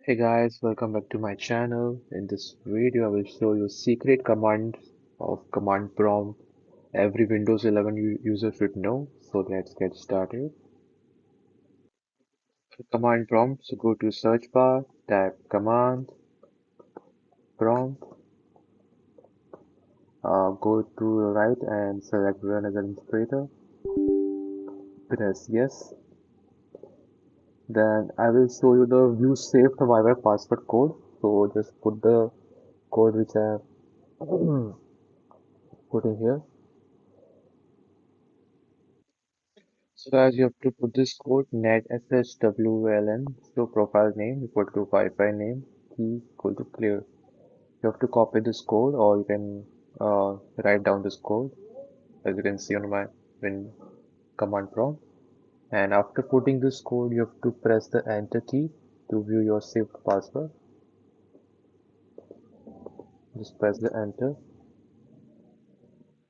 Hey guys, welcome back to my channel. In this video, I will show you secret commands of command prompt every Windows 11 user should know. So let's get started. For command prompt, so go to search bar, type command prompt, go to the right and select run as an interpreter. Press yes. Then I will show you the view saved Wi-Fi password code. So just put the code which I have put in here. So guys, you have to put this code netshwln, so profile name equal to Wi-Fi name, key equal to clear. You have to copy this code or you can write down this code as you can see on my win command prompt. And after putting this code, you have to press the enter key to view your saved password. Just press the enter.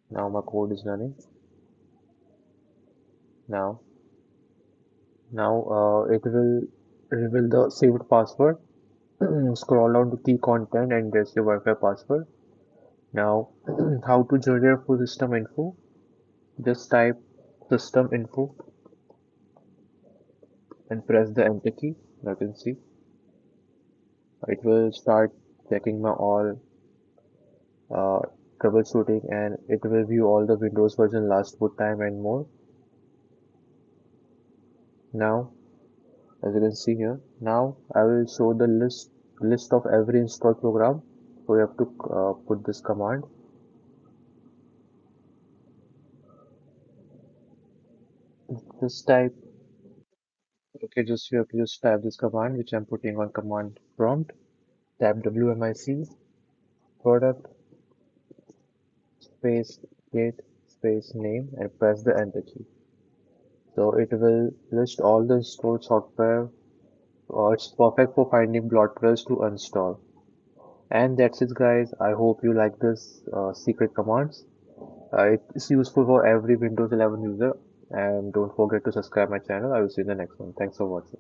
Now my code is running. Now, now it will reveal the saved password. Scroll down to key content and guess your Wi-Fi password. Now, how to generate full system info? Just type system info and press the enter key. You can see it will start checking my all uh, troubleshooting and it will view all the Windows version last boot time and more. Now, as you can see here, now I will show the list of every installed program. So you have to put this command. Just type. Okay, just you have to just type this command which I'm putting on command prompt. Type WMIC product space gate space name and press the enter key. So it will list all the installed software. It's perfect for finding bloatwares to install. And that's it, guys. I hope you like this secret commands. It's useful for every Windows 11 user. And don't forget to subscribe my channel. I will see you in the next one. Thanks for watching.